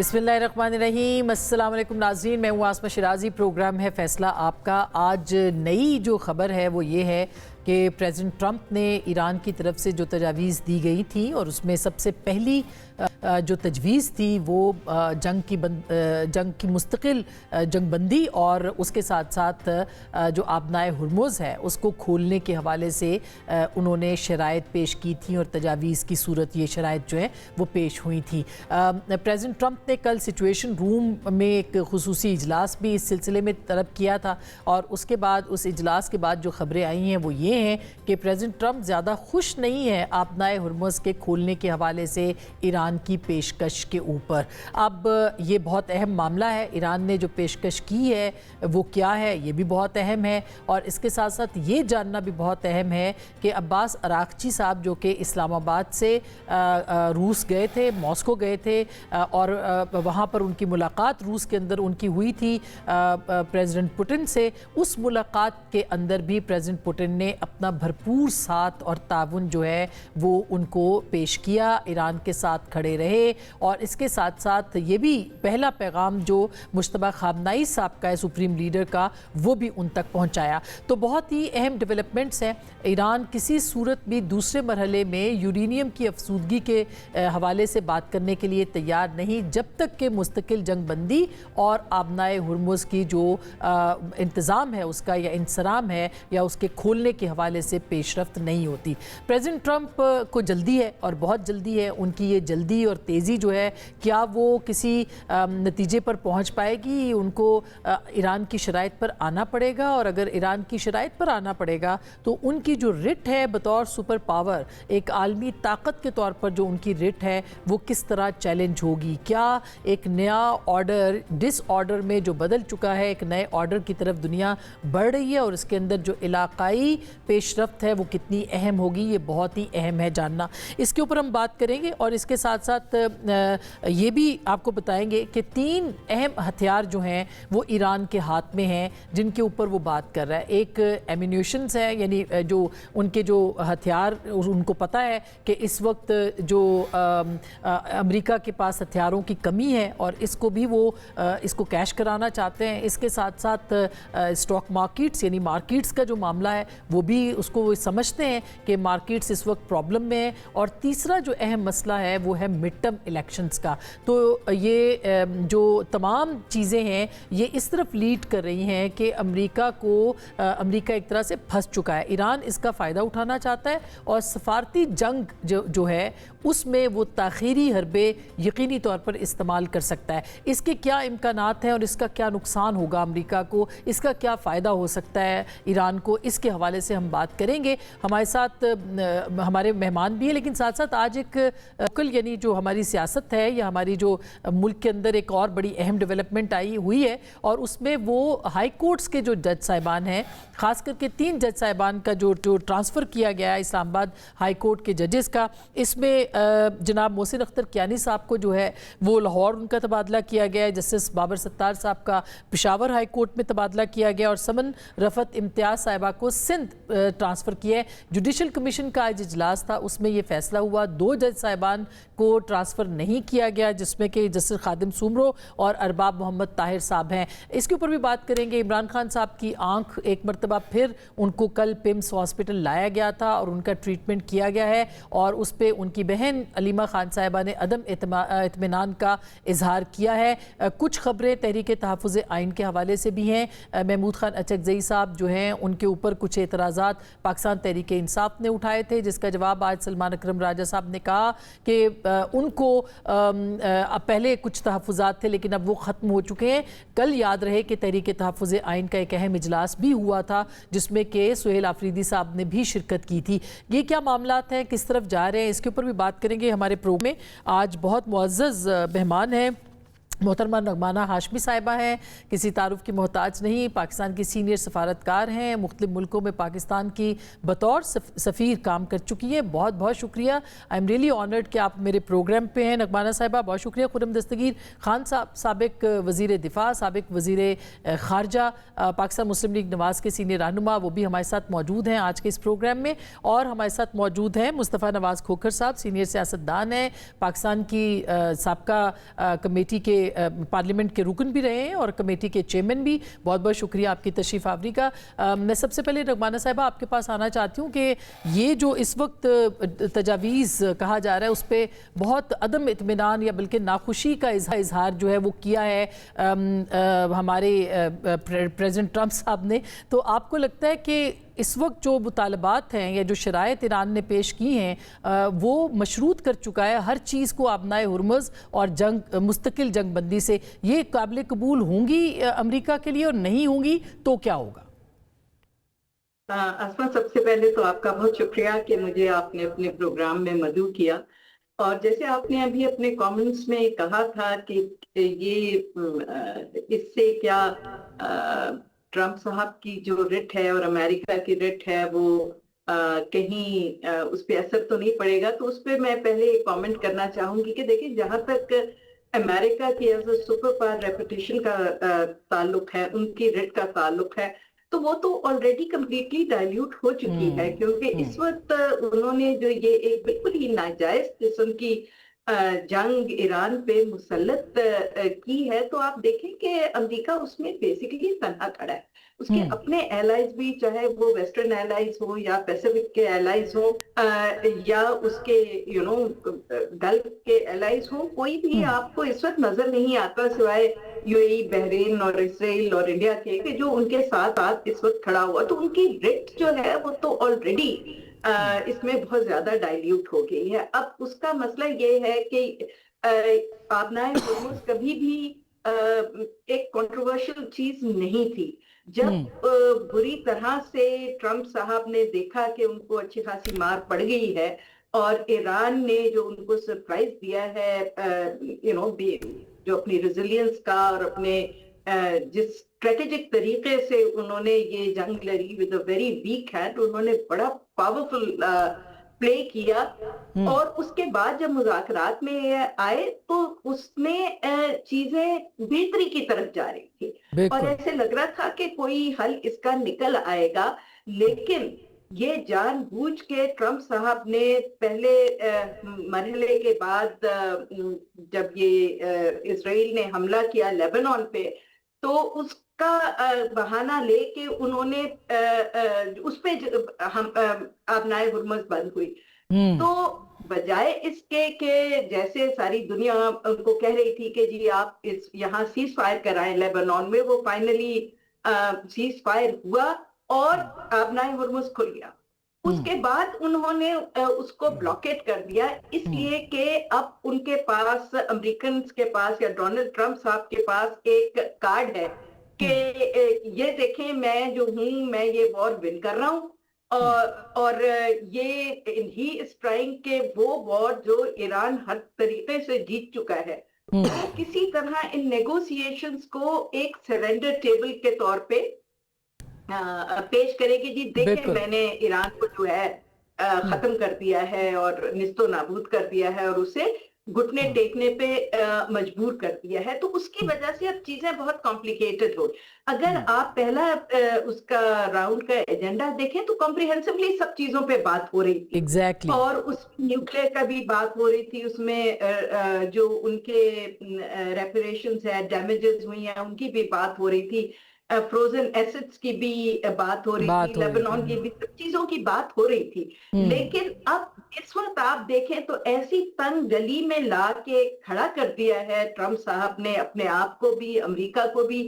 बिस्मिल्लाहिर्रहमानिर्रहीम। अस्सलाम वालेकुम नाज़रीन, मैं हूँ आसमा शिराजी। प्रोग्राम है फ़ैसला आपका। आज नई जो ख़बर है वो ये है कि प्रेसिडेंट ट्रंप ने ईरान की तरफ से जो तजावीज़ दी गई थी और उसमें सबसे पहली जो तजवीज़ थी वो जंग की मुस्तकिल जंगबंदी और उसके साथ साथ जो आबनाए हुर्मुज़ है उसको खोलने के हवाले से उन्होंने शराइत पेश की थी और तजावीज़ की सूरत ये शराइत जो है वो पेश हुई थी। प्रेसिडेंट ट्रंप ने कल सिचुएशन रूम में एक खुसूसी इजलास भी इस सिलसिले में तलब किया था और उसके बाद उस इजलास के बाद जो ख़बरें आई हैं वो ये हैं कि प्रेसिडेंट ट्रंप ज़्यादा खुश नहीं है आबनाए हुर्मुज़ के खोलने के हवाले से ईरान की पेशकश के ऊपर। अब ये बहुत अहम मामला है, ईरान ने जो पेशकश की है वो क्या है ये भी बहुत अहम है और इसके साथ साथ ये जानना भी बहुत अहम है कि अब्बास अरागची साहब जो कि इस्लामाबाद से रूस गए थे, मॉस्को गए थे और वहाँ पर उनकी मुलाकात रूस के अंदर उनकी हुई थी प्रेसिडेंट पुतिन से। उस मुलाकात के अंदर भी प्रेसिडेंट पुतिन ने अपना भरपूर साथ और ताउन जो है वो उनको पेश किया, ईरान के साथ खड़े रहे और इसके साथ साथ ये भी पहला पैगाम जो मुश्तबा खामनाई साहब का है सुप्रीम लीडर का वो भी उन तक पहुँचाया। तो बहुत ही अहम डेवलपमेंट्स हैं। ईरान किसी सूरत भी दूसरे मरहले में यूरेनियम की अफसूदगी के हवाले से बात करने के लिए तैयार नहीं जब तक कि मुस्तकिल जंगबंदी और आबनाए हुर्मुज़ की जो इंतज़ाम है उसका या इंसराम है या उसके खोलने के हवाले से पेशरफ्त नहीं होती। प्रेसिडेंट ट्रंप को जल्दी है और बहुत जल्दी है। उनकी ये जल्दी और तेज़ी जो है क्या वो किसी नतीजे पर पहुंच पाएगी? उनको ईरान की शराइत पर आना पड़ेगा और अगर ईरान की शराइत पर आना पड़ेगा तो उनकी जो रिट है बतौर सुपर पावर, एक आलमी ताकत के तौर पर जो उनकी रिट है वो किस तरह चैलेंज होगी? क्या एक नया ऑर्डर डिसऑर्डर में जो बदल चुका है एक नए ऑर्डर की तरफ दुनिया बढ़ रही है और इसके अंदर जो इलाकाई पेशरफ्त है वो कितनी अहम होगी? ये बहुत ही अहम है जानना। इसके ऊपर हम बात करेंगे और इसके साथ साथ ये भी आपको बताएंगे कि 3 अहम हथियार जो हैं वो ईरान के हाथ में हैं जिनके ऊपर वो बात कर रहा है। एक एम्यूनिशंस है, यानी जो उनके जो हथियार उनको पता है कि इस वक्त जो अमेरिका के पास हथियारों की कमी है और इसको भी वो इसको कैश कराना चाहते हैं। इसके साथ साथ स्टॉक मार्केट्स यानी मार्केट्स का जो मामला है वो भी उसको वो समझते हैं कि मार्केट्स इस वक्त प्रॉब्लम में है। और तीसरा जो अहम मसला है वो है मिड टर्म इलेक्शंस का। तो ये जो तमाम चीज़ें हैं ये इस तरफ लीड कर रही हैं कि अमेरिका एक तरह से फंस चुका है। ईरान इसका फ़ायदा उठाना चाहता है और सफारती जंग जो है उसमें वो ताख़ीरी हरबे यकीनी तौर पर इस्तेमाल कर सकता है। इसके क्या इम्कानात हैं और इसका क्या नुकसान होगा अमेरिका को, इसका क्या फ़ायदा हो सकता है ईरान को, इसके हवाले से हम बात करेंगे। हमारे साथ हमारे मेहमान भी हैं लेकिन साथ साथ आज एक कल यानी जो हमारी सियासत है या हमारी जो मुल्क के अंदर एक और बड़ी अहम डेवलपमेंट आई हुई है और उसमें वो हाई कोर्ट्स के जो जज साहिबान हैं, ख़ास करके 3 जज साहिबान का जो ट्रांसफ़र किया गया है इस्लामाबाद हाई कोर्ट के जजेस का। इसमें जनाब मोहसिन अख्तर कियानी साहब को जो है वो लाहौर उनका तबादला किया गया है, जस्टिस बाबर सत्तार साहब का पेशावर हाई कोर्ट में तबादला किया गया और समन रफ़त इम्तियाज़ साहिबा को सिंध ट्रांसफ़र किया है। जुडिशल कमीशन का आज इजलास था, उसमें ये फैसला हुआ 2 जज साहिबान को ट्रांसफ़र नहीं किया गया जिसमें कि जस्टिस खादिम सुमरो और अरबाब मोहम्मद ताहिर साहब हैं। इसके ऊपर भी बात करेंगे। इमरान खान साहब की आंख एक मरतबा फिर उनको कल पिम्स हॉस्पिटल लाया गया था और उनका ट्रीटमेंट किया गया है और उस पर उनकी बहन अलीमा खान साहिबा ने अदम इत्मीनान का इजहार किया है। कुछ खबरें तहरीक तहफ़्फ़ुज़ आइन के हवाले से भी हैं। महमूद खान अचकज़ई साहब जो हैं उनके ऊपर कुछ एतराज़ात पाकिस्तान तहरीक इंसाफ ने उठाए थे जिसका जवाब आज सलमान अकरम राजा साहब ने कहा कि उनको पहले कुछ तहफ़्फ़ुज़ात थे लेकिन अब वो ख़त्म हो चुके हैं। कल याद रहे कि तहरीक तहफ़्फ़ुज़ आइन का एक अहम इजलास भी हुआ था जिसमें कि सुहेल आफरीदी साहब ने भी शिरकत की थी। ये क्या मामलात हैं, किस तरफ जा रहे हैं, इसके ऊपर भी बात करेंगे। हमारे प्रोग्राम में आज बहुत मुअज़्ज़ज़ मेहमान हैं मोहतरमा नगमाना हाशमी साहिबा हैं, किसी तारुफ की मोहताज नहीं, पाकिस्तान की सीनियर सफारतकार हैं, मुख्तलिफ मुल्कों में पाकिस्तान की बतौर सफ़ीर काम कर चुकी हैं। बहुत बहुत शुक्रिया, आई एम रियली ऑनर्ड कि आप मेरे प्रोग्राम पे हैं नगमाना साहिबा, बहुत शुक्रिया। खुर्रम दस्तगीर खान साहब, साबिक वज़ीर दिफा, साबिक वज़ीर ख़ारजा, पाकिस्तान मुस्लिम लीग नवाज़ के सीनियर रहनुमा, वो भी हमारे साथ मौजूद हैं आज के इस प्रोग्राम में। और हमारे साथ मौजूद हैं मुस्तफ़ा नवाज़ खोखर साहब, सीनियर सियासतदान हैं, पाकिस्तान की साबका कमेटी के पार्लियामेंट के रुकन भी रहे हैं और कमेटी के चेयरमैन भी। बहुत बहुत शुक्रिया आपकी तशरीफ़ आवरी का। मैं सबसे पहले नगमाना साहिबा आपके पास आना चाहती हूँ कि ये जो इस वक्त तजावीज़ कहा जा रहा है उस पर बहुत अदम इत्मीनान या बल्कि नाखुशी का इजहार जो है वो किया है हमारे प्रेसिडेंट ट्रंप साहब ने। तो आपको लगता है कि इस वक्त जो मुतालबात हैं या जो शराइत ईरान ने पेश की हैं वो मशरूत कर चुका है हर चीज़ को आबनाए हुर्मुज़ और जंग मुस्तकिल जंग बंदी से, ये काबिल कबूल होंगी अमेरिका के लिए, और नहीं होंगी तो क्या होगा? असमा, सबसे पहले तो आपका बहुत शुक्रिया कि मुझे आपने अपने प्रोग्राम में मदऊ किया। और जैसे आपने अभी अपने कमेंट्स में कहा था कि ये इससे क्या ट्रंप साहब की जो रिट है और अमेरिका की रिट है वो कहीं उस पर असर तो नहीं पड़ेगा, तो उस पर मैं पहले कमेंट करना चाहूंगी कि देखिए, जहां तक अमेरिका की as a super power reputation का ताल्लुक है, उनकी रिट का ताल्लुक है, तो वो तो ऑलरेडी कम्प्लीटली डाइल्यूट हो चुकी है, क्योंकि इस वक्त उन्होंने जो ये एक बिल्कुल ही नाजायज किस्म की जंग ईरान पे मुसल्लत की है, तो आप देखें कि अमेरिका उसमें बेसिकली तन्हा खड़ा है। उसके अपने एलाइज भी, चाहे वो वेस्टर्न एलाइज हो या पैसिफिक के एलाइज हो या उसके गल्फ के एलाइज हो, कोई भी आपको इस वक्त नजर नहीं आता सिवाय यूएई, बहरीन और इसराइल और इंडिया के, कि जो उनके साथ इस वक्त खड़ा हुआ। तो उनकी रिट जो है वो तो ऑलरेडी इसमें बहुत ज्यादा डाइल्यूट हो गई है। अब उसका मसला ये है कि आबनाए हुर्मुज़ कभी भी एक कंट्रोवर्शियल चीज नहीं थी। जब बुरी तरह से ट्रंप साहब ने देखा कि उनको अच्छी खासी मार पड़ गई है और ईरान ने जो उनको सरप्राइज दिया है जो अपनी रेजिलियंस का और अपने जिस स्ट्रेटेजिक तरीके से उन्होंने ये जंग लड़ी with a very weak hand, उन्होंने बड़ा पावरफुल प्ले किया। और उसके बाद जब मुज़ाकरात में आए तो उसमें चीजें बेहतरी की तरफ जा रही थी और ऐसे लग रहा था कि कोई हल इसका निकल आएगा। लेकिन ये जानबूझ के ट्रंप साहब ने पहले मरहले के बाद जब ये इजराइल ने हमला किया लेबनान पे, तो उसका बहाना लेके उन्होंने उस पे आबनाए हुर्मुज़ बंद हुई। तो बजाय इसके कि जैसे सारी दुनिया उनको कह रही थी कि जी आप इस यहाँ सीज फायर कराएं लेबनान में, वो फाइनली सीज फायर हुआ और आबनाए हुर्मुज़ खुल गया। उसके बाद उन्होंने उसको ब्लॉकेट कर दिया, इसलिए कि अब उनके पास, अमेरिकन के पास या डोनाल्ड ट्रंप साहब के पास एक कार्ड है कि ये देखें मैं जो हूं, मैं ये वॉर विन कर रहा हूं और ये ही इज ट्राइंग के वो वॉर जो ईरान हर तरीके से जीत चुका है, तो किसी तरह इन नेगोशिएशंस को एक सरेंडर टेबल के तौर पे पेश करेगी। जी देखें, मैंने ईरान को जो है खत्म कर दिया है और निस्तो नाबूद कर दिया है और उसे घुटने टेकने पे मजबूर कर दिया है। तो उसकी वजह से अब चीजें बहुत कॉम्प्लिकेटेड हो। अगर आप पहला उसका राउंड का एजेंडा देखें तो कॉम्प्रिहेंसिवली सब चीजों पे बात हो रही थी। Exactly. और उस न्यूक्लियर का भी बात हो रही थी, उसमें जो उनके रेपरेशंस है, डैमेजेस हुई हैं, उनकी भी बात हो रही थी, फ्रोजन एसेट्स की भी बात हो रही थी, लेबनान की भी, सब चीजों की बात हो रही थी। लेकिन अब इस वक्त आप देखें तो ऐसी तंग गली में ला के खड़ा कर दिया है ट्रंप साहब ने अपने आप को भी, अमेरिका को भी,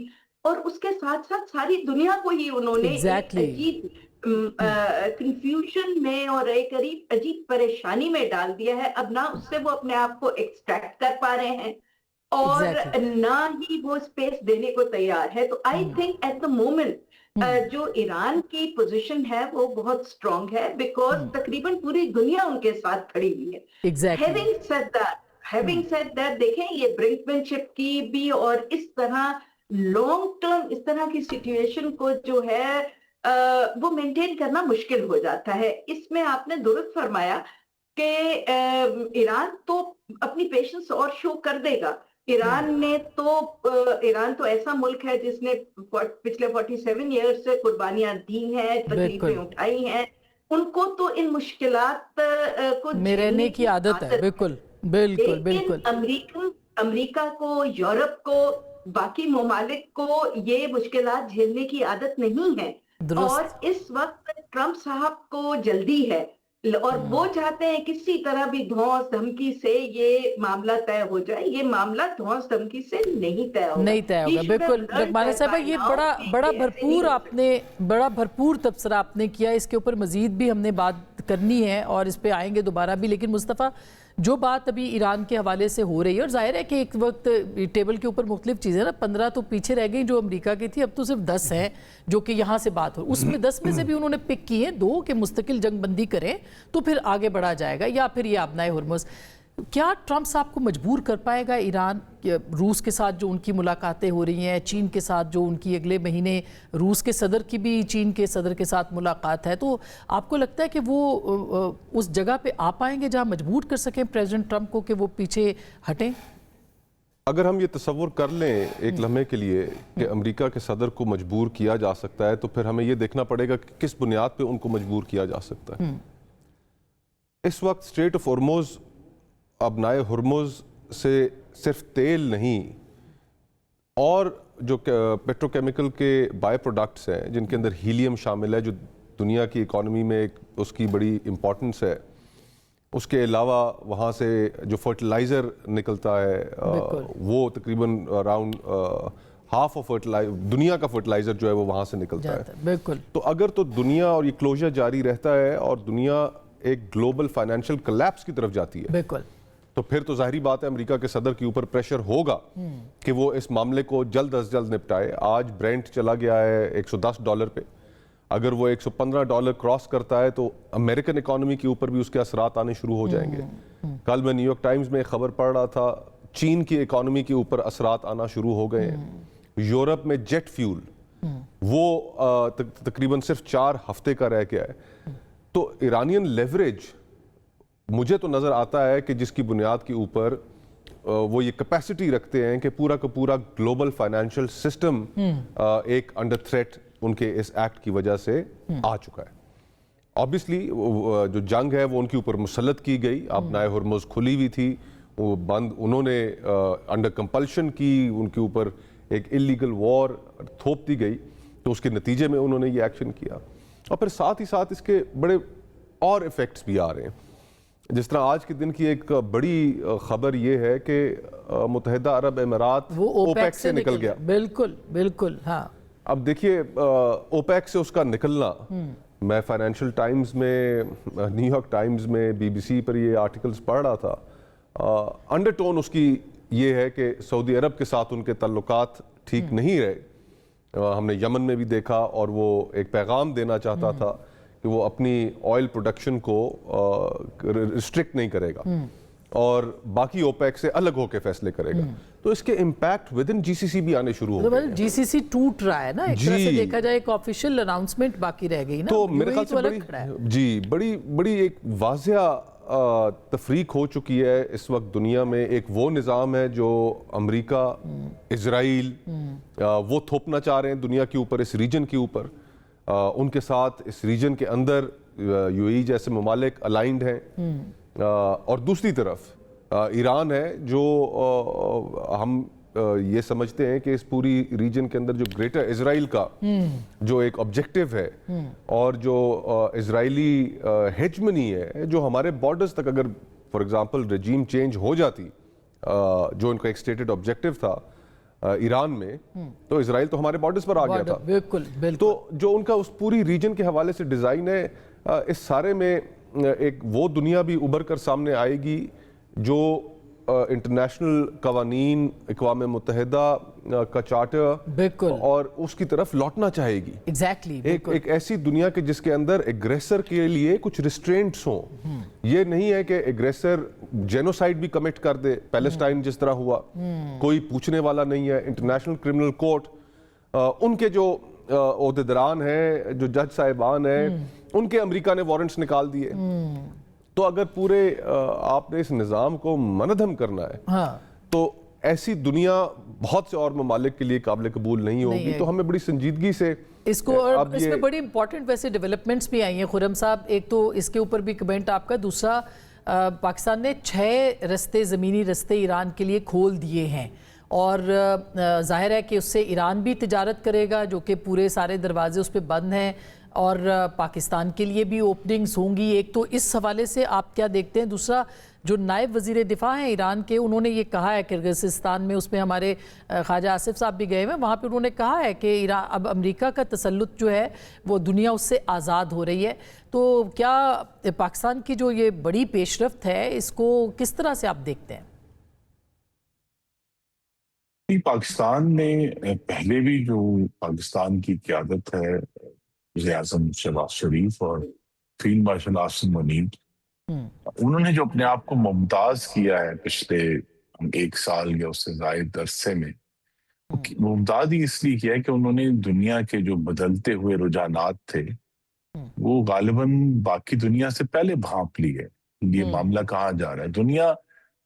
और उसके साथ साथ सारी दुनिया को ही उन्होंने अजीब कंफ्यूजन में और एक अजीब परेशानी में डाल दिया है। अब ना उससे वो अपने आप को एक्सट्रैक्ट कर पा रहे हैं और ना ही वो स्पेस देने को तैयार है। तो I think at the moment जो ईरान की पोजीशन है वो बहुत स्ट्रांग है, बिकॉज तकरीबन पूरी दुनिया उनके साथ खड़ी हुई है। Having said that, having said that देखें ये ब्रिंकमैनशिप की भी और इस तरह लॉन्ग टर्म इस तरह की सिचुएशन को जो है वो मेंटेन करना मुश्किल हो जाता है। इसमें आपने दुरुस्त फरमाया कि ईरान तो अपनी पेशेंस और शो कर देगा। ईरान तो ऐसा मुल्क है जिसने पिछले 47 ईयर्स से कुर्बानियां दी हैं, तकलीफें उठाई हैं, उनको तो इन मुश्किलात को में रहने की आदत है। बिल्कुल बिल्कुल बिल्कुल। अमेरिका को, यूरोप को, बाकी ममालिक को ये मुश्किलात झेलने की आदत नहीं है और इस वक्त ट्रंप साहब को जल्दी है और वो चाहते हैं किसी तरह भी धौंस धमकी से ये मामला तय हो जाए। ये मामला धौंस धमकी से नहीं तय होगा। बिल्कुल रकमाना साहबा, ये बड़ा भरपूर तबसरा आपने किया। इसके ऊपर मजीद भी हमने बात करनी है और इस पे आएंगे दोबारा भी। लेकिन मुस्तफ़ा, जो बात अभी ईरान के हवाले से हो रही है, और जाहिर है कि एक वक्त टेबल के ऊपर मुख्तलिफ चीज़ें ना 15 तो पीछे रह गई जो अमेरिका की थी, अब तो सिर्फ 10 हैं जो कि यहाँ से बात हो। उसमें 10 में से भी उन्होंने पिक की हैं 2 कि मुस्तकिल जंग बंदी करें तो फिर आगे बढ़ा जाएगा, या फिर ये आबनाए हुर्मुज़। क्या ट्रंप साहब को मजबूर कर पाएगा ईरान? रूस के साथ जो उनकी मुलाकातें हो रही हैं, चीन के साथ जो उनकी अगले महीने रूस के सदर की भी चीन के सदर के साथ मुलाकात है, तो आपको लगता है कि वो उस जगह पे आ पाएंगे जहां मजबूर कर सकें प्रेसिडेंट ट्रंप को कि वो पीछे हटें? अगर हम ये तसव्वुर कर लें एक लम्हे के लिए कि अमेरिका के सदर को मजबूर किया जा सकता है, तो फिर हमें ये देखना पड़ेगा कि किस बुनियाद पे उनको मजबूर किया जा सकता है। इस वक्त स्ट्रेट ऑफ हॉर्मुज़, आबनाए हुर्मुज़ से सिर्फ तेल नहीं और जो पेट्रोकेमिकल के बाय प्रोडक्ट्स हैं जिनके अंदर हीलियम शामिल है, जो दुनिया की इकॉनमी में एक उसकी बड़ी इम्पोर्टेंस है, उसके अलावा वहाँ से जो फर्टिलाइज़र निकलता है वो तकरीबन अराउंड हाफ ऑफ दुनिया का फर्टिलाइज़र जो है वो वहाँ से निकलता है। बिल्कुल। तो अगर तो दुनिया और ये क्लोजर जारी रहता है और दुनिया एक ग्लोबल फाइनेंशियल कोलैप्स की तरफ जाती है, बिल्कुल, तो फिर तो जाहिर बात है अमेरिका के सदर के ऊपर प्रेशर होगा कि वो इस मामले को जल्द अज जल्द निपटाए। आज ब्रेंट चला गया है $110 पे। अगर वो $115 क्रॉस करता है तो अमेरिकन इकॉनमी के ऊपर भी उसके असरात आने शुरू हो जाएंगे। कल मैं न्यूयॉर्क टाइम्स में खबर पढ़ रहा था, चीन की इकॉनमी के ऊपर असरात आना शुरू हो गए हैं। यूरोप में जेट फ्यूल वो तकरीबन सिर्फ 4 हफ्ते का रह गया है। तो ईरानियन लेवरेज मुझे तो नज़र आता है कि जिसकी बुनियाद के ऊपर वो ये कैपेसिटी रखते हैं कि पूरा का पूरा ग्लोबल फाइनेंशियल सिस्टम एक अंडर थ्रेट उनके इस एक्ट की वजह से आ चुका है। ऑब्वियसली जो जंग है वो उनके ऊपर मुसल्लत की गई। आबनाए हुर्मुज़ खुली हुई थी, वो बंद उन्होंने अंडर कंपल्शन की, उनके ऊपर एक इलीगल वॉर थोप दी गई, तो उसके नतीजे में उन्होंने ये एक्शन किया। और फिर साथ ही साथ इसके बड़े और इफ़ेक्ट्स भी आ रहे हैं। जिस तरह आज के दिन की एक बड़ी खबर ये है कि मुत्तहिदा अरब अमीरात वो ओपेक से निकल गया। बिल्कुल बिल्कुल, हाँ। अब देखिए ओपेक से उसका निकलना, मैं फाइनेंशियल टाइम्स में, न्यूयॉर्क टाइम्स में, BBC पर ये आर्टिकल्स पढ़ रहा था। अंडरटोन उसकी ये है कि सऊदी अरब के साथ उनके ताल्लुकात ठीक नहीं रहे। हमने यमन में भी देखा और वो एक पैगाम देना चाहता था कि वो अपनी ऑयल प्रोडक्शन को रिस्ट्रिक्ट नहीं करेगा और बाकी ओपेक से अलग होकर फैसले करेगा। तो इसके इम्पैक्ट विद इन GCC भी आने शुरू हो गए। GCC टूट रहा है ना, एक तरह से देखा जाए एक ऑफिशियल अनाउंसमेंट बाकी रह गई ना। तो मेरे ख्याल से बड़ी एक वाज़िया तफरीक हो चुकी है इस वक्त दुनिया में। एक वो निज़ाम है जो अमेरिका, इजराइल वो थोपना चाह रहे हैं दुनिया के ऊपर, इस रीजन के ऊपर। उनके साथ इस रीजन के अंदर UAE जैसे ममालिक अलाइंड हैं और दूसरी तरफ ईरान है जो हम ये समझते हैं कि इस पूरी रीजन के अंदर जो ग्रेटर इजराइल का जो एक ऑब्जेक्टिव है और जो इजरायली हेजमनी है, जो हमारे बॉर्डर्स तक अगर फॉर एग्जांपल रजीम चेंज हो जाती, जो उनका एक स्टेटेड ऑब्जेक्टिव था ईरान में, तो इजराइल तो हमारे बॉर्डर्स पर आ गया था। बिल्कुल बिल्कुल। तो जो उनका उस पूरी रीजन के हवाले से डिज़ाइन है, इस सारे में एक वो दुनिया भी उभर कर सामने आएगी जो इंटरनेशनल कवानीन, अक़वाम मुत्तहिदा का चार्टर बिल्कुल और उसकी तरफ लौटना चाहेगी। एग्जैक्टली एक ऐसी दुनिया के जिसके अंदर एग्रेसर के लिए कुछ रिस्ट्रेंट्स हों। ये नहीं है कि एग्रेसर जेनोसाइड भी कमिट कर दे, पैलेस्टाइन जिस तरह हुआ, कोई पूछने वाला नहीं है। इंटरनेशनल क्रिमिनल कोर्ट, उनके जो ओहदेदारान हैं, जो जज साहिबान हैं, उनके अमेरिका ने वारंट्स निकाल दिए। तो अगर पूरे आपने इस निज़ाम को मनहदम करना है, तो ऐसी दुनिया बहुत से और ममालिक के लिए काबिल कबूल नहीं होगी। तो हमें बड़ी संजीदगी से इसको, और इसमें बड़ी इंपॉर्टेंट वैसे डेवलपमेंट्स भी आई हैं खुर्रम साहब। एक तो इसके ऊपर भी कमेंट आपका, दूसरा पाकिस्तान ने 6 रस्ते, ज़मीनी रस्ते ईरान के लिए खोल दिए हैं और जाहिर है कि उससे ईरान भी तिजारत करेगा, जो कि पूरे सारे दरवाजे उस पर बंद हैं, और पाकिस्तान के लिए भी ओपनिंग्स होंगी। एक तो इस हवाले से आप क्या देखते हैं? दूसरा, जो नायब वज़ीर दिफा हैं ईरान के, उन्होंने ये कहा है, किर्गिस्तान में उसमें हमारे ख्वाजा आसिफ साहब भी गए हुए, वहाँ पे उन्होंने कहा है कि ईरान अब अमेरिका का तसल्लुत जो है वो दुनिया उससे आज़ाद हो रही है। तो क्या पाकिस्तान की जो ये बड़ी पेशरफ्त है, इसको किस तरह से आप देखते हैं? पाकिस्तान ने पहले भी जो पाकिस्तान की क़यादत है, वज़ीर-ए-आज़म शहबाज शरीफ और फील्ड मार्शल आसिम मुनीर, उन्होंने जो अपने आप को मुमताज़ किया है पिछले 1 साल या उससे ज़ायद अरसे में, मुमताज़ ही इसलिए किया है कि उन्होंने दुनिया के जो बदलते हुए रुझानात थे वो गालिबन बाकी दुनिया से पहले भांप लिए। ये मामला कहाँ जा रहा है? दुनिया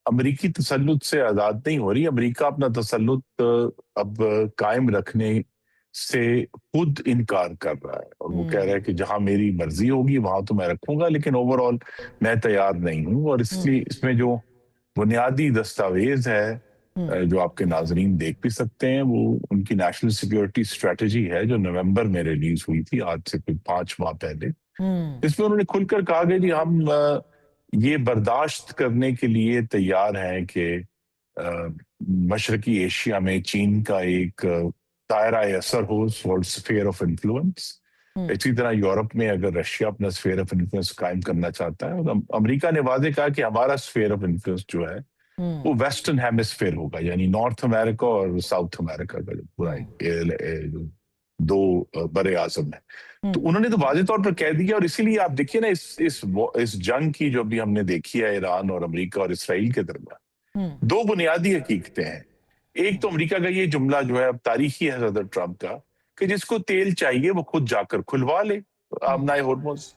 अमरीकी तसल्लुत से आज़ाद नहीं हो रही। अमरीका अपना तसल्लुत अब कायम रखने से खुद इनकार कर रहा है और वो कह रहा है कि जहां मेरी मर्जी होगी वहां तो मैं रखूंगा, लेकिन ओवरऑल मैं तैयार नहीं हूं। और इसलिए इसमें जो बुनियादी दस्तावेज है जो आपके नाजरीन देख भी सकते हैं, वो उनकी नेशनल सिक्योरिटी स्ट्रेटजी है जो नवंबर में रिलीज हुई थी, आज से कुछ 5 माह पहले। इसमें उन्होंने खुलकर कहा कि जी हम ये बर्दाश्त करने के लिए तैयार हैं कि मशरकी एशिया में चीन का एक दायरा असर हो, स्फीयर ऑफ इन्फ्लुएंस। इसी तरह यूरोप में अगर रशिया अपना स्फीयर ऑफ इन्फ्लुएंस कायम करना चाहता है, और अमेरिका ने वादे कहा कि हमारा स्फीयर ऑफ इन्फ्लुएंस जो है वो वेस्टर्न हेमिस्फीयर होगा, यानी नॉर्थ अमेरिका और साउथ अमेरिका का जो पूरा दो बड़े आजम है। तो उन्होंने तो वाज़ेह तौर पर कह दिया। और इसीलिए आप देखिए ना, इस जंग की जो भी हमने देखी है ईरान और अमेरिका और इसराइल के दरमियान, 2 बुनियादी हकीकतें हैं। एक तो अमेरिका का ये जुमला जो है अब तारीखी है सदर ट्रंप का, कि जिसको तेल चाहिए वो खुद जाकर खुलवा ले आमनाए होर्मुज़।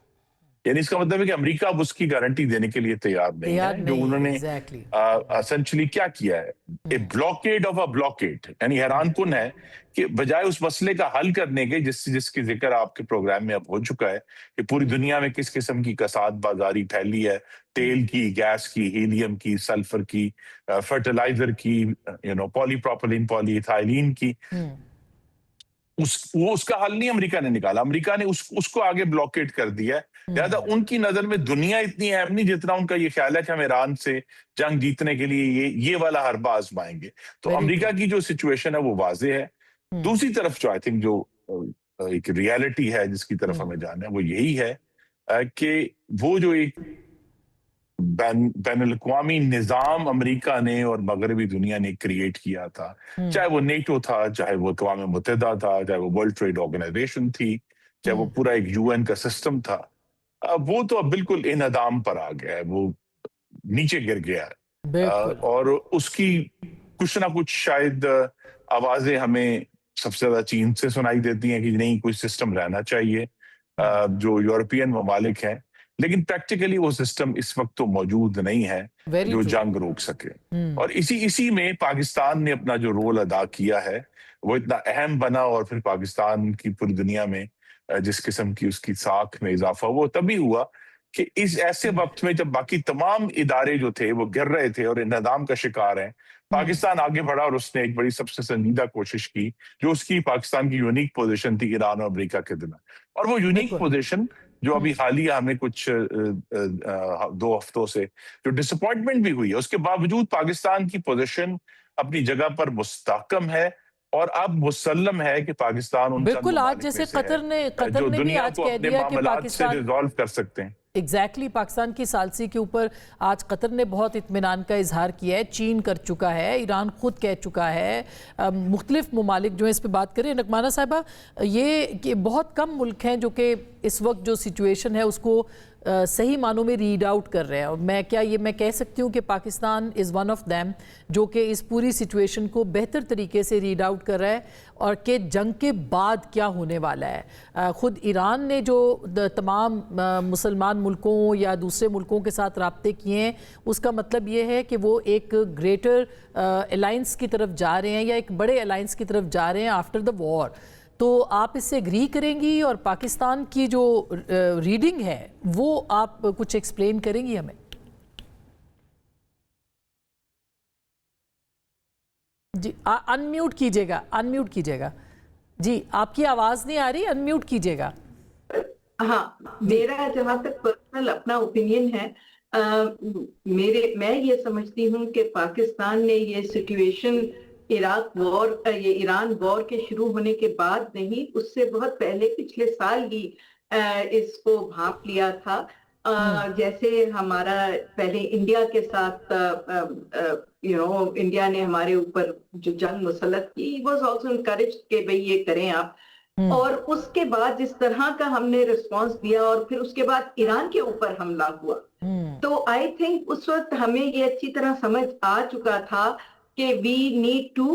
यानी इसका मतलब है कि अमेरिका अब उसकी गारंटी देने के लिए तैयार नहीं है। जो उन्होंने एसेंशियली क्या किया है, ए ब्लॉकेड ऑफ अ ब्लॉकेड। यानी हैरान कुन है कि बजाय उस मसले का हल करने के, जिसकी जिक्र आपके प्रोग्राम में अब हो चुका है कि पूरी दुनिया में किस किस्म की कसाद बाजारी फैली है, तेल की, गैस की, हीलियम की, सल्फर की, फर्टिलाइजर की, पॉलीप्रोपिलीन, पॉलीइथाइलीन की, उसका हल नहीं अमेरिका ने निकाला। अमेरिका ने उसको आगे ब्लॉकेट कर दिया है। लिहाजा उनकी नजर में दुनिया इतनी अहम नहीं जितना उनका ये ख्याल है कि हम ईरान से जंग जीतने के लिए ये वाला हरबा आजमाएंगे। तो अमेरिका की जो सिचुएशन है वो वाज़ेह है। दूसरी तरफ जो आई थिंक जो एक रियलिटी है जिसकी तरफ हमें जाना है, वो यही है कि वो जो एक बैनुल-अक़वामी निज़ाम अमेरिका ने और मगरबी दुनिया ने क्रिएट किया था, चाहे वो नेटो था, चाहे वो अक़वाम मुत्तहिदा था, चाहे वो वर्ल्ड ट्रेड ऑर्गेनाइजेशन थी, चाहे वो पूरा एक यूएन का सिस्टम था, वो तो अब बिल्कुल इनहदाम पर आ गया है, वो नीचे गिर गया है। और उसकी कुछ ना कुछ शायद आवाजें हमें सबसे ज्यादा चीन से सुनाई देती हैं कि नहीं, कोई सिस्टम रहना चाहिए जो यूरोपियन ममालिक हैं, लेकिन प्रैक्टिकली वो सिस्टम इस वक्त तो मौजूद नहीं है जो जंग रोक सके। और इसी में पाकिस्तान ने अपना जो रोल अदा किया है वो इतना अहम बना, और फिर पाकिस्तान की पूरी दुनिया में जिस किस्म की उसकी साख में इजाफा वो तभी हुआ कि इस ऐसे वक्त में जब बाकी तमाम इदारे जो थे वो गिर रहे थे और इन्हदाम का शिकार हैं, पाकिस्तान आगे बढ़ा और उसने एक बड़ी सबसे संजीदा कोशिश की, जो उसकी पाकिस्तान की यूनिक पोजीशन थी ईरान और अमेरिका के दरमियान। और वो यूनिक पोजीशन जो अभी हालिया हमें कुछ 2 हफ्तों से जो डिसअपॉइंटमेंट भी हुई है, उसके बावजूद पाकिस्तान की पोजीशन अपनी जगह पर मुस्तहकम है और अब मुसल्लम है कि पाकिस्तान उन बिल्कुल आज जैसे कतर ने भी आज कह दिया कि पाकिस्तान रिजॉल्व कर सकते हैं। ایگزیکٹلی پاکستان کی ثالثی کے اوپر آج قطر نے بہت اطمینان کا اظہار کیا ہے، چین کر چکا ہے، ایران خود کہہ چکا ہے، مختلف ممالک جو ہیں اس پہ بات کریں۔ نعمانہ صاحبہ، یہ کہ بہت کم ملک ہیں جو کہ اس وقت جو سچویشن ہے اس کو صحیح معنوں میں ریڈ آؤٹ کر رہے ہیں، اور میں کہہ سکتی ہوں کہ Pakistan is one of them جو کہ اس پوری سچویشن کو بہتر طریقے سے ریڈ آؤٹ کر رہا ہے، اور کہ جنگ کے بعد کیا ہونے والا ہے۔ خود ایران نے جو تمام مسلمان ملکوں یا دوسرے ملکوں کے ساتھ رابطے کیے ہیں، اس کا مطلب یہ ہے کہ وہ ایک گریٹر الائنس کی طرف جا رہے ہیں، یا ایک بڑے الائنس کی طرف جا رہے ہیں آفٹر دا وار۔ تو آپ اس سے اگری کریں گی، اور پاکستان کی جو ریڈنگ ہے وہ آپ کچھ ایکسپلین کریں گی ہمیں؟ جی انمیوٹ کیجئے گا جی، آپ کی آواز نہیں آ رہی، انمیوٹ کیجئے گا۔ ہاں، میرا جہاں تک پرسنل اپنا اوپینین ہے، میں یہ سمجھتی ہوں کہ پاکستان نے یہ سچویشن عراق وار، یہ ایران وار کے شروع ہونے کے بعد نہیں، اس سے بہت پہلے پچھلے سال ہی اس کو بھانپ لیا تھا۔ جیسے ہمارا پہلے انڈیا کے ساتھ انڈیا نے ہمارے اوپر جو جنگ مسلط کی، واز آلسو انکریجڈ کہ بھئی یہ کریں آپ، اور اس کے بعد جس طرح کا ہم نے رسپانس دیا، اور پھر اس کے بعد ایران کے اوپر حملہ ہوا، تو آئی تھنک اس وقت ہمیں یہ اچھی طرح سمجھ آ چکا تھا کہ we need to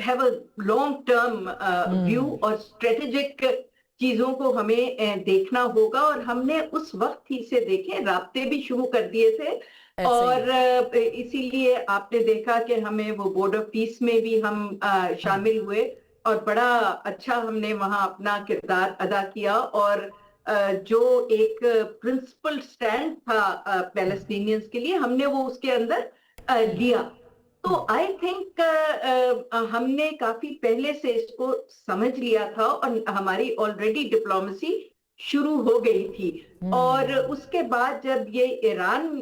have a long term view, اور اسٹریٹجک چیزوں کو ہمیں دیکھنا ہوگا، اور ہم نے اس وقت ہی سے دیکھے رابطے بھی شروع کر دیے تھے، اور اسی لیے آپ نے دیکھا کہ ہمیں وہ بورڈ آف پیس میں بھی ہم شامل ہوئے، اور بڑا اچھا ہم نے وہاں اپنا کردار ادا کیا، اور جو ایک پرنسپل سٹینڈ تھا پیلسٹینینز کے لیے، ہم نے وہ اس کے اندر لیا۔ تو آئی تھنک ہم نے کافی پہلے سے اس کو سمجھ لیا تھا، اور ہماری آلریڈی ڈپلومیسی شروع ہو گئی تھی، اور اس کے بعد جب یہ ایران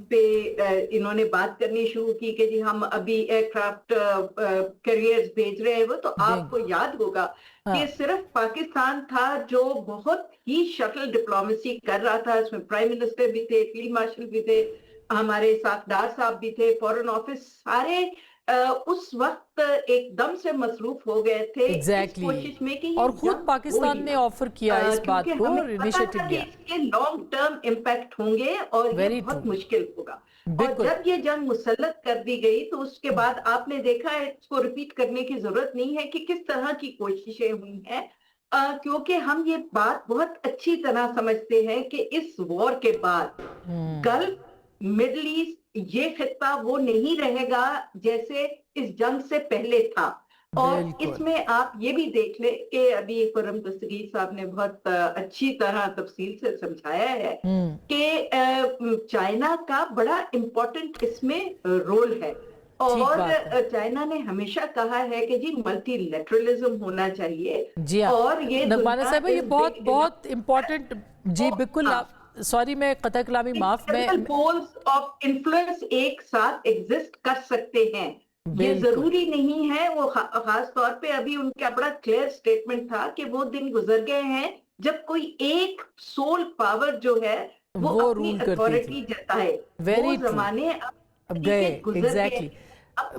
پہ انہوں نے بات کرنی شروع کی کہ جی ہم ابھی ایئر کرافٹ کیریئرز بھیج رہے ہیں، وہ تو آپ کو یاد ہوگا کہ صرف پاکستان تھا جو بہت ہی شٹل ڈپلومیسی کر رہا تھا، اس میں پرائم منسٹر بھی تھے، فیلڈ مارشل بھی تھے، ہمارے ساتھ ڈار صاحب بھی تھے، فورن آفس، سارے اس وقت ایک دم سے مصروف ہو گئے تھے اس کوشش میں کہ اور خود پاکستان نے آفر کیا اس بات کو، اور انیشیٹو لیا، اس کے لانگ ٹرم امپیکٹ ہوں گے اور یہ بہت مشکل ہوگا۔ اور جب یہ جنگ مسلط کر دی گئی تو اس کے بعد آپ نے دیکھا ہے، اس کو ریپیٹ کرنے کی ضرورت نہیں ہے کہ کس طرح کی کوششیں ہوئی ہیں، کیونکہ ہم یہ بات بہت اچھی طرح سمجھتے ہیں کہ اس وار کے بعد گلف، مڈل ایسٹ، یہ خطہ وہ نہیں رہے گا جیسے اس جنگ سے پہلے تھا۔ اور اس میں آپ یہ بھی دیکھ لیں کہ ابھی خرم دستگیر صاحب نے بہت اچھی طرح تفصیل سے سمجھایا ہے کہ چائنا کا بڑا امپورٹنٹ اس میں رول ہے، اور چائنا نے ہمیشہ کہا ہے کہ جی ملٹی لیٹرلزم ہونا چاہیے، اور یہ نعمانہ صاحبہ یہ بہت بہت امپورٹنٹ، جی بالکل، سوری میں قطع کلامی معاف، میں پولز آف انفلوئنس ایک ساتھ ایگزسٹ کر سکتے ہیں، یہ ضروری نہیں ہے۔ وہ خاص طور پہ ابھی ان کا بڑا کلیئر سٹیٹمنٹ تھا کہ وہ دن گزر گئے ہیں جب کوئی ایک سول پاور جو ہے وہ اپنی اتھارٹی جتائے، وہ زمانے اب گئے، ایگزیکٹلی،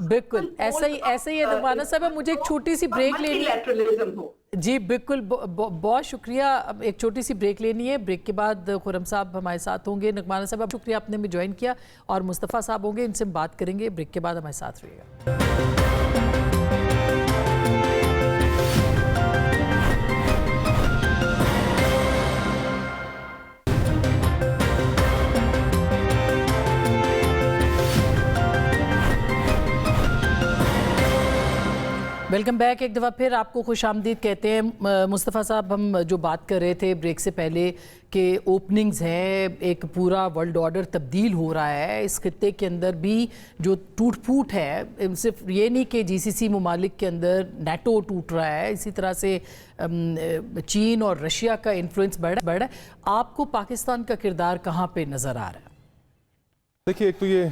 بالکل ایسا ہی ہے۔ نعمانہ صاحبہ مجھے ایک چھوٹی سی بریک لینی ہے، جی بالکل، بہت شکریہ، ایک چھوٹی سی بریک لینی ہے، بریک کے بعد خرم صاحب ہمارے ساتھ ہوں گے۔ نعمانہ صاحب شکریہ آپ نے ہمیں جوائن کیا، اور مصطفیٰ صاحب ہوں گے، ان سے ہم بات کریں گے، بریک کے بعد ہمارے ساتھ رہیے گا۔ ویلکم بیک، ایک دفعہ پھر آپ کو خوش آمدید کہتے ہیں۔ مصطفیٰ صاحب، ہم جو بات کر رہے تھے بریک سے پہلے کہ اوپننگز ہیں، ایک پورا ورلڈ آرڈر تبدیل ہو رہا ہے، اس خطے کے اندر بھی جو ٹوٹ پھوٹ ہے، صرف یہ نہیں کہ جی سی سی ممالک کے اندر نیٹو ٹوٹ رہا ہے، اسی طرح سے چین اور رشیا کا انفلوئنس بڑھ رہا ہے۔ آپ کو پاکستان کا کردار کہاں پہ نظر آ رہا ہے؟ دیکھیے، ایک تو یہ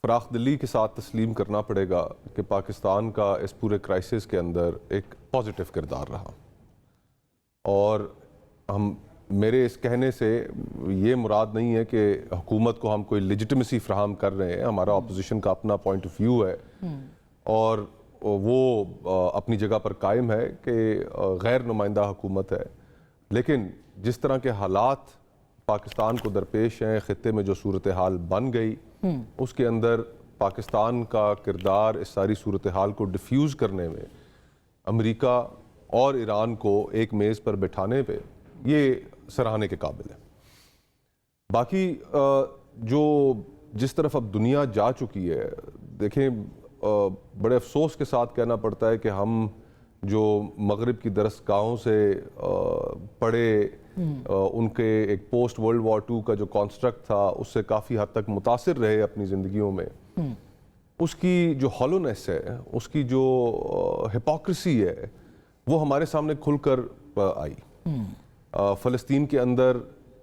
فراخ دلی کے ساتھ تسلیم کرنا پڑے گا کہ پاکستان کا اس پورے کرائسس کے اندر ایک پازیٹیو کردار رہا، اور ہم میرے اس کہنے سے یہ مراد نہیں ہے کہ حکومت کو ہم کوئی لیجٹمیسی فراہم کر رہے ہیں. ہمارا اپوزیشن کا اپنا پوائنٹ آف ویو ہے اور وہ اپنی جگہ پر قائم ہے کہ غیر نمائندہ حکومت ہے, لیکن جس طرح کے حالات پاکستان کو درپیش ہیں, خطے میں جو صورتحال بن گئی, اس کے اندر پاکستان کا کردار اس ساری صورتحال کو ڈیفیوز کرنے میں امریکہ اور ایران کو ایک میز پر بٹھانے پہ یہ سراہنے کے قابل ہے. باقی جو جس طرف اب دنیا جا چکی ہے, دیکھیں بڑے افسوس کے ساتھ کہنا پڑتا ہے کہ ہم جو مغرب کی درسگاہوں سے پڑھے, ان کے ایک پوسٹ ورلڈ وار 2 کا جو کانسٹرکٹ تھا اس سے کافی حد تک متاثر رہے اپنی زندگیوں میں. اس کی جو ہالونیس ہے, اس کی جو ہپوکریسی ہے, وہ ہمارے سامنے کھل کر آئی. فلسطین کے اندر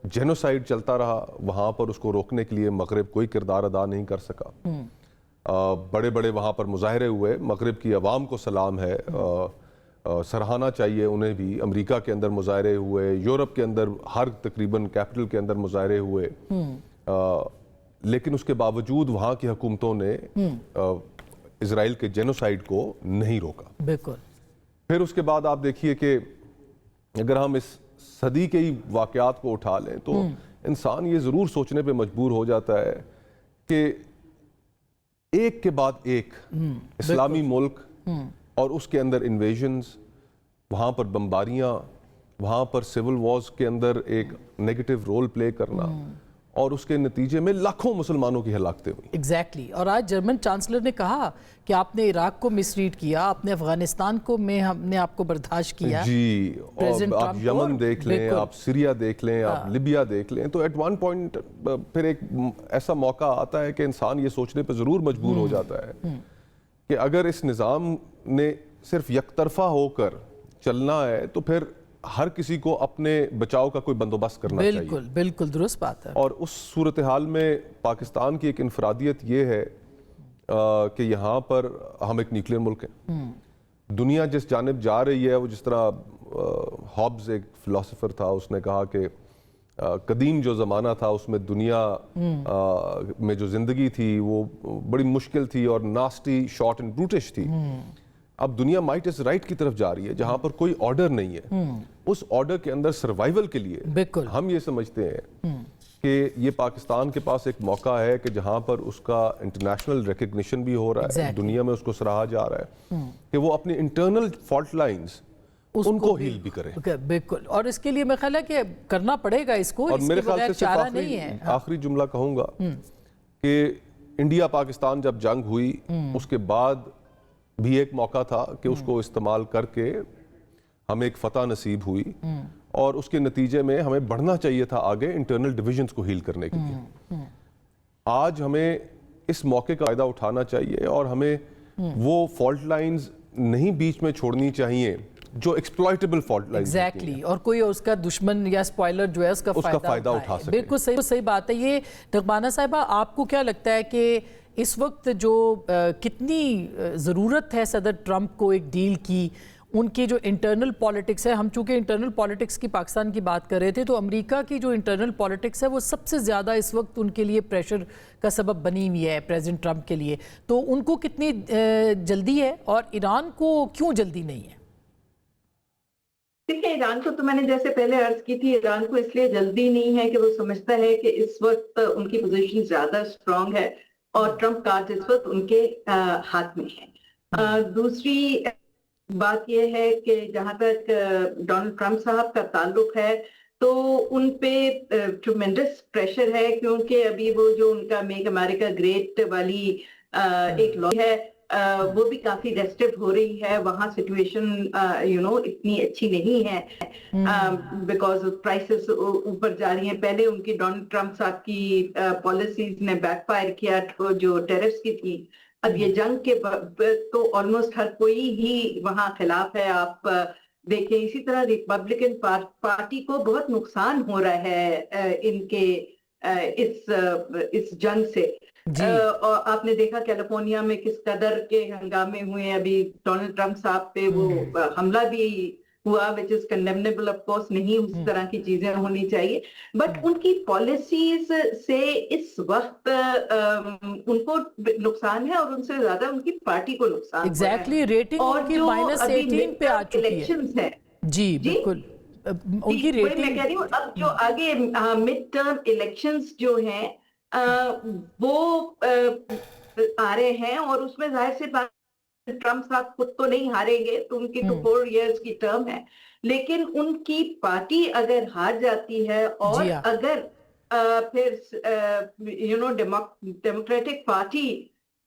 جینوسائیڈ چلتا رہا, وہاں پر اس کو روکنے کے لیے مغرب کوئی کردار ادا نہیں کر سکا. بڑے بڑے وہاں پر مظاہرے ہوئے, مغرب کی عوام کو سلام ہے, سراہنا چاہیے انہیں بھی. امریکہ کے اندر مظاہرے ہوئے, یورپ کے اندر ہر تقریباً کیپٹل کے اندر مظاہرے ہوئے, لیکن اس کے باوجود وہاں کی حکومتوں نے اسرائیل کے جینوسائیڈ کو نہیں روکا. بالکل. پھر اس کے بعد آپ دیکھیے کہ اگر ہم اس صدی کے ہی واقعات کو اٹھا لیں تو انسان یہ ضرور سوچنے پہ مجبور ہو جاتا ہے کہ ایک کے بعد ایک اسلامی ملک اور اس کے اندر انویژنز, وہاں پر بمباریاں, وہاں پر سول وارز کے اندر ایک نیگیٹو رول پلے کرنا, اور اس کے نتیجے میں لاکھوں مسلمانوں کی ہلاکتیں ہوئی. ایگزیکٹلی. اور آج جرمن چانسلر نے کہا کہ آپ نے عراق کو مس ریڈ کیا, آپ نے افغانستان کو میں ہم نے آپ کو برداشت کیا. جی, آپ یمن دیکھ لیں, آپ سیریا دیکھ لیں, آپ لیبیا دیکھ لیں, تو ایٹ ون پوائنٹ پھر ایک ایسا موقع آتا ہے کہ انسان یہ سوچنے پہ ضرور مجبور ہو جاتا ہے کہ اگر اس نظام نے صرف یک طرفہ ہو کر چلنا ہے تو پھر ہر کسی کو اپنے بچاؤ کا کوئی بندوبست کرنا چاہیے. بالکل بالکل درست بات ہے. اور اس صورتحال میں پاکستان کی ایک انفرادیت یہ ہے کہ یہاں پر ہم ایک نیوکلیر ملک ہیں. دنیا جس جانب جا رہی ہے, وہ جس طرح ہابز ایک فلاسفر تھا, اس نے کہا کہ قدیم جو زمانہ تھا اس میں دنیا میں جو زندگی تھی وہ بڑی مشکل تھی اور ناسٹی, شارٹ اینڈ بروٹش تھی. اب دنیا مائٹ از رائٹ کی طرف جا رہی ہے, جہاں پر کوئی آرڈر نہیں ہے. اس آرڈر کے اندر سروائیول کے لیے ہم یہ سمجھتے ہیں کہ یہ پاکستان کے پاس ایک موقع ہے کہ جہاں پر اس کا انٹرنیشنل ریکگنیشن بھی ہو رہا ہے, دنیا میں اس کو سراہا جا رہا ہے کہ وہ اپنی انٹرنل فالٹ لائنز ان کو ہیل بھی کرے. بالکل. اور اس کے لیے میں خیال ہے کہ کرنا پڑے گا اس کو, اور میرے خیال سے چارہ نہیں ہے. آخری جملہ کہوں گا کہ انڈیا پاکستان جب جنگ ہوئی اس کے بعد بھی ایک موقع تھا کہ اس کو استعمال کر کے ہمیں ایک فتح نصیب ہوئی, اور اس کے نتیجے میں ہمیں بڑھنا چاہیے تھا آگے انٹرنل ڈویژنز کو ہیل کرنے کے لیے. آج ہمیں اس موقع کا فائدہ اٹھانا چاہیے اور ہمیں وہ فالٹ لائنز نہیں بیچ میں چھوڑنی چاہیے جو ایکسپلائٹیبل فالٹ لائنز. ایگزیکٹلی. اور کوئی اس کا دشمن یا اسپوائلر جو ہے اس کا فائدہ اٹھا سکے. بالکل صحیح بات ہے. یہ نغمانہ صاحبہ, آپ کو کیا لگتا ہے کہ اس وقت جو کتنی ضرورت ہے صدر ٹرمپ کو ایک ڈیل کی, ان کی جو انٹرنل پالیٹکس ہے, ہم چونکہ انٹرنل پالیٹکس کی پاکستان کی بات کر رہے تھے, تو امریکہ کی جو انٹرنل پالیٹکس ہے وہ سب سے زیادہ اس وقت ان کے لیے پریشر کا سبب بنی ہوئی ہے پریزیڈنٹ ٹرمپ کے لیے, تو ان کو کتنی جلدی ہے اور ایران کو کیوں جلدی نہیں ہے؟ دیکھیں, ایران کو تو میں نے جیسے پہلے عرض کی تھی, ایران کو اس لیے جلدی نہیں ہے کہ وہ سمجھتا ہے کہ اس وقت ان کی پوزیشن زیادہ اسٹرانگ ہے اور ٹرمپ کارڈ اس وقت ان کے ہاتھ میں ہے. دوسری بات یہ ہے کہ جہاں تک ڈونلڈ ٹرمپ صاحب کا تعلق ہے تو ان پہ ٹریمنڈس پریشر ہے, کیونکہ ابھی وہ جو ان کا میک امریکہ گریٹ والی ایک لا ہے وہ بھی کافی ریسٹرکٹیو ہو رہی ہے. وہاں سچویشن اتنی اچھی نہیں ہے بیکاز پرائسز اوپر جا رہی ہیں. پہلے ان کی ڈونلڈ ٹرمپ صاحب کی پالیسیز نے بیک فائر کیا جو ٹیرفز کی تھی. اب یہ جنگ کے تو آلموسٹ ہر کوئی ہی وہاں خلاف ہے. آپ دیکھیں, اسی طرح ریپبلکن پارٹی کو بہت نقصان ہو رہا ہے ان کے اس جنگ سے. اور آپ نے دیکھا کیلیفورنیا میں کس قدر کے ہنگامے ہوئے ہیں. ابھی ڈونلڈ ٹرمپ صاحب پہ وہ حملہ بھی हुआ which is condemnable of course, नहीं उस तरह की चीजें होनी चाहिए, बट उनकी पॉलिसीज से इस वक्त उनको नुकसान है और उनसे ज्यादा उनकी पार्टी को नुकसान एग्जैक्टली रेटिंग और उनकी जो -18 पे आ चुकी है। इलेक्शंस है जी बिल्कुल, उनकी वही मैं रेटिंग कह रही हूँ, अब जो आगे मिड टर्म इलेक्शंस जो हैं वो आ रहे हैं और उसमें जाहिर सी बात ट्रम्प साहब खुद तो नहीं हारेंगे, तो उनकी तो 4 इयर्स की टर्म है, लेकिन उनकी पार्टी अगर हार जाती है और जी हाँ। अगर फिर यू नो डेमोक्रेटिक पार्टी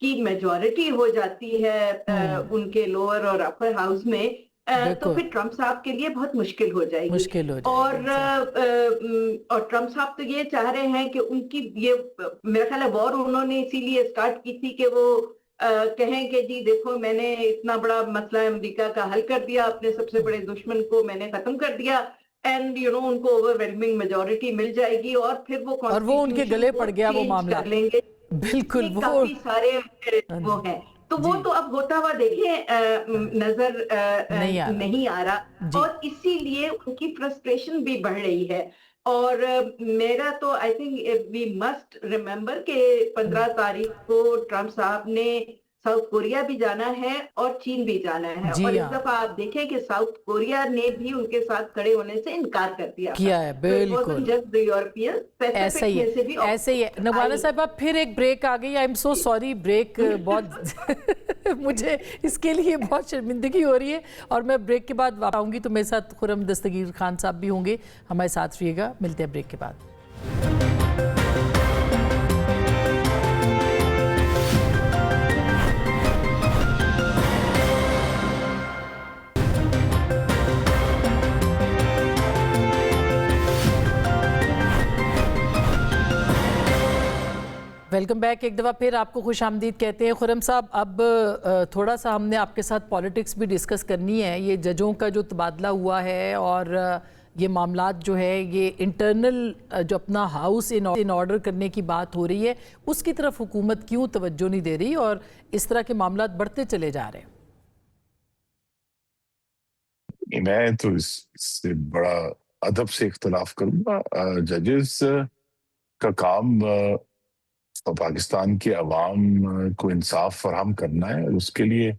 की मेजॉरिटी हो जाती है उनके लोअर और अपर हाउस में, तो बिल्कुल। फिर ट्रम्प साहब के लिए बहुत मुश्किल हो जाएगी। मुश्किल हो जाएगी, और ट्रम्प साहब तो ये चाह रहे हैं कि उनकी ये, मेरा ख्याल है वॉर उन्होंने इसीलिए स्टार्ट की थी कि वो कहें कि जी देखो मैंने इतना बड़ा मसला अमेरिका का हल कर दिया, अपने सबसे बड़े दुश्मन को मैंने खत्म कर दिया, एंड यू नो उनको ओवरवेलमिंग मेजॉरिटी मिल जाएगी और फिर वो और वो उनके गले पड़ गया वो मामला, कर लेंगे। बिल्कुल वो काफी सारे वो हैं, तो वो तो अब होता हुआ देखिए नजर नहीं आ रहा और इसीलिए उनकी फ्रस्ट्रेशन भी बढ़ रही है। और मेरा तो I think we must remember कि 15 तारीख को ट्रम्प साहब ने साउथ कोरिया भी जाना है और चीन भी जाना है, और इस दफा आप देखें कि साउथ कोरिया ने भी उनके साथ खड़े होने से इनकार कर दिया किया है। बिल्कुल जस्ट यूरोपियन, ऐसा ही है, ऐसे ही है। नवाना साहब अब फिर एक ब्रेक आ गई, I am so sorry, break बहुत मुझे इसके लिए बहुत शर्मिंदगी हो रही है, और मैं ब्रेक के बाद वापस आऊंगी तो मेरे साथ खुर्रम दस्तगीर खान साहब भी होंगे, हमारे साथ रहिएगा, मिलते हैं ब्रेक के बाद। वेलकम बैक, एक दफ़ा फिर आपको खुश आमदीद कहते हैं। खुर्रम साहब, अब थोड़ा सा हमने आपके साथ पॉलिटिक्स भी डिस्कस करनी है। ये जजों का जो तबादला हुआ है और ये मामलात जो है, ये इंटरनल जो अपना हाउस इन ऑर्डर करने की बात हो रही है, उसकी तरफ हुकूमत क्यों तवज्जो नहीं दे रही और इस तरह के मामलात बढ़ते चले जा रहे हैं? मैं तो इससे बड़ा अदब से इख्तलाफ करूंगा। जजेस का काम पाकिस्तान के अवाम को इंसाफ फराहम करना है, और उसके लिए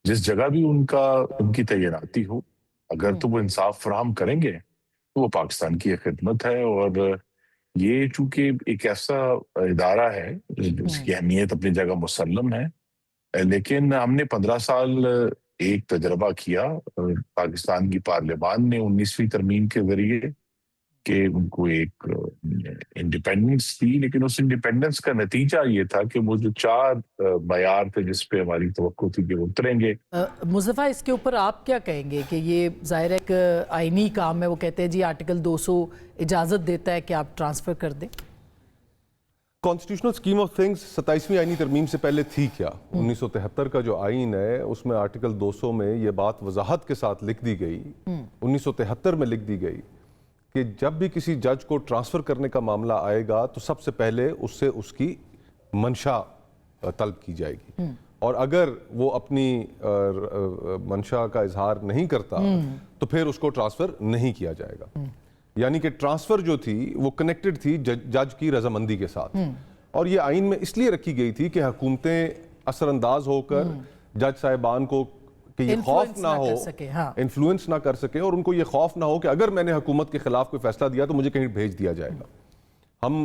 जिस जगह भी उनकी तैनाती हो, अगर तो वो इंसाफ फराहम करेंगे तो वो पाकिस्तान की खिदमत है। और ये चूंकि एक ऐसा इदारा है जिसकी अहमियत अपनी जगह मुसल्लम है, लेकिन हमने 15 साल एक तजर्बा किया पाकिस्तान की पार्लियामान ने 19वीं तरमीम के जरिए कि उनको एक इंडिपेंडेंस दी, लेकिन उस इंडिपेंडेंस का नतीजा ये था कि वो जो 4 मयार थे जिस पे हमारी तवक्को थी कि वो उतरेंगे। मुस्तफा, इसके ऊपर आप क्या कहेंगे कि ये ज़ाहिर है कि आईनी काम है, वो कहते हैं जी आर्टिकल 200 इजाज़त देता है कि आप ट्रांसफ़र कर दें। कॉन्स्टिट्यूशनल स्कीम ऑफ थिंग्स 27वीं आईनी तरमीम से पहले थी क्या? 1973 का जो आइन है उसमें आर्टिकल 200 में ये बात वजाहत के साथ लिख दी गई, 1973 में लिख दी गई कि जब भी किसी जज को ट्रांसफ़र करने का मामला आएगा तो सबसे पहले उससे उसकी मंशा तलब की जाएगी, और अगर वो अपनी मंशा का इजहार नहीं करता तो फिर उसको ट्रांसफ़र नहीं किया जाएगा। यानी कि ट्रांसफ़र जो थी वो कनेक्टेड थी जज की रजामंदी के साथ, और ये आइन में इसलिए रखी गई थी कि हुकूमतें असरअंदाज होकर जज साहिबान को कि ये खौफ ना हो, इन्फ्लुएंस ना कर सके, और उनको ये खौफ ना हो कि अगर मैंने हुकूमत के खिलाफ कोई फैसला दिया तो मुझे कहीं भेज दिया जाएगा। हम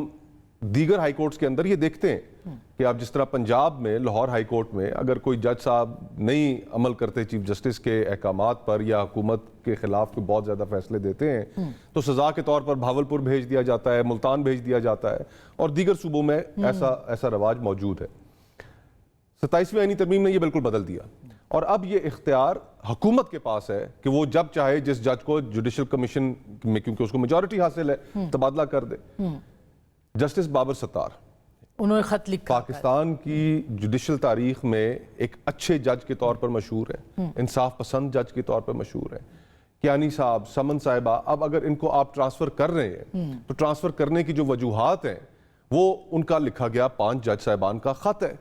दीगर हाई कोर्ट्स के अंदर ये देखते हैं कि आप जिस तरह पंजाब में लाहौर हाई कोर्ट में अगर कोई जज साहब नहीं अमल करते चीफ जस्टिस के अहकामात पर या हुकूमत के खिलाफ कोई बहुत ज़्यादा फैसले देते हैं तो सज़ा के तौर पर भावलपुर भेज दिया जाता है, मुल्तान भेज दिया जाता है, और दीगर सूबों में ऐसा रवाज मौजूद है। 27वीं आईनी तरमीम ने यह बिल्कुल बदल दिया, और अब ये इख्तियार हुकूमत के पास है कि वो जब चाहे जिस जज को जुडिशल कमीशन में, क्योंकि उसको मेजॉरिटी हासिल है, तबादला कर दे। जस्टिस बाबर सत्तार, उन्होंने खत लिखा, पाकिस्तान की जुडिशल तारीख में एक अच्छे जज के तौर पर मशहूर है, इंसाफ पसंद जज के तौर पर मशहूर है। कियानी साहब, समन साहिबा, अब अगर इनको आप ट्रांसफ़र कर रहे हैं तो ट्रांसफ़र करने की जो वजूहात हैं वो उनका लिखा गया 5 जज साहिबान का खत है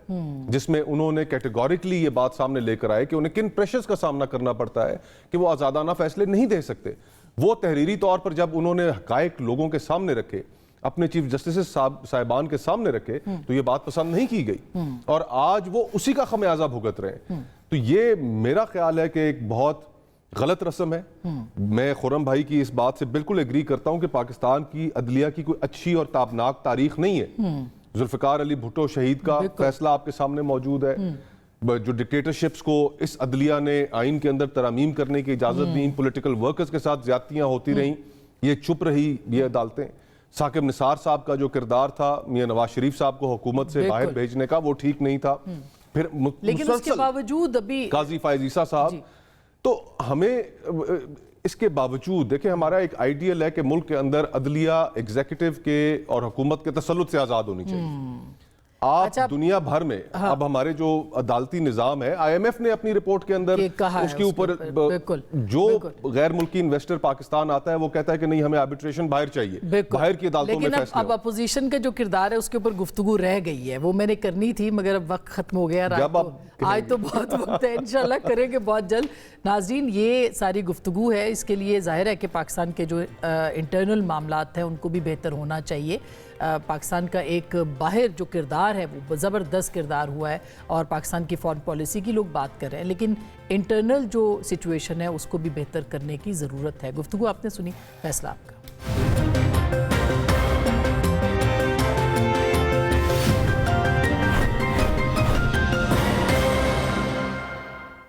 जिसमें उन्होंने कैटेगोरिकली ये बात सामने लेकर आए कि उन्हें किन प्रेशर्स का सामना करना पड़ता है कि वो आज़ादाना फैसले नहीं दे सकते। वो तहरीरी तौर पर जब उन्होंने हकायक लोगों के सामने रखे, अपने चीफ जस्टिस साहिबान के सामने रखे, तो ये बात पसंद नहीं की गई और आज वो उसी का खमियाजा भुगत रहे हैं। तो ये मेरा ख्याल है कि एक बहुत गलत रस्म है। मैं खुर्रम भाई की इस बात से बिल्कुल एग्री करता हूं कि पाकिस्तान की अदलिया की कोई अच्छी और ताबनाक तारीख नहीं है। जुल्फिकार अली भुट्टो शहीद का फैसला आपके सामने मौजूद है। जो डिक्टेटरशिप्स को इस अदलिया ने आइन के अंदर तरामीम करने की इजाजत दी, पॉलिटिकल वर्कर्स के साथ ज्यादतियां होती रहीं, ये चुप रही ये अदालतें। साकिब निसार साहब का जो किरदार था मियां नवाज शरीफ साहब को हुकूमत से बाहर भेजने का, वो ठीक नहीं था। फिर लेकिन उसके बावजूद अभी काजी फायज ईसा साहब, तो हमें इसके बावजूद देखिए हमारा एक आइडियल है कि मुल्क के अंदर अदलिया एग्जीक्यूटिव के और हुकूमत के तसल्लुत से आजाद होनी चाहिए। आप अच्छा, दुनिया भर में अब हमारे जो अदालती निजाम है, IMF ने अपनी रिपोर्ट के अंदर उसके ऊपर जो गैर मुल्की इन्वेस्टर पाकिस्तान आता है वो कहता है कि नहीं हमें आर्बिट्रेशन बाहर चाहिए, बाहर की अदालतों में फैसले। अब अपोजिशन का जो किरदार है उसके ऊपर गुफ्तगू रह गई है, वो मैंने करनी थी मगर अब वक्त खत्म हो गया। आज तो बहुत वक्त है, इंशाल्लाह करेंगे बहुत जल्द। नाज़रीन, ये सारी गुफ्तगू है, इसके लिए जाहिर है कि पाकिस्तान के जो इंटरनल मामलात हैं उनको भी बेहतर होना चाहिए। पाकिस्तान का एक बाहर जो किरदार है वो ज़बरदस्त किरदार हुआ है और पाकिस्तान की फॉरेन पॉलिसी की लोग बात कर रहे हैं, लेकिन इंटरनल जो सिचुएशन है उसको भी बेहतर करने की ज़रूरत है। गुफ्तगू आपने सुनी, फैसला आपका।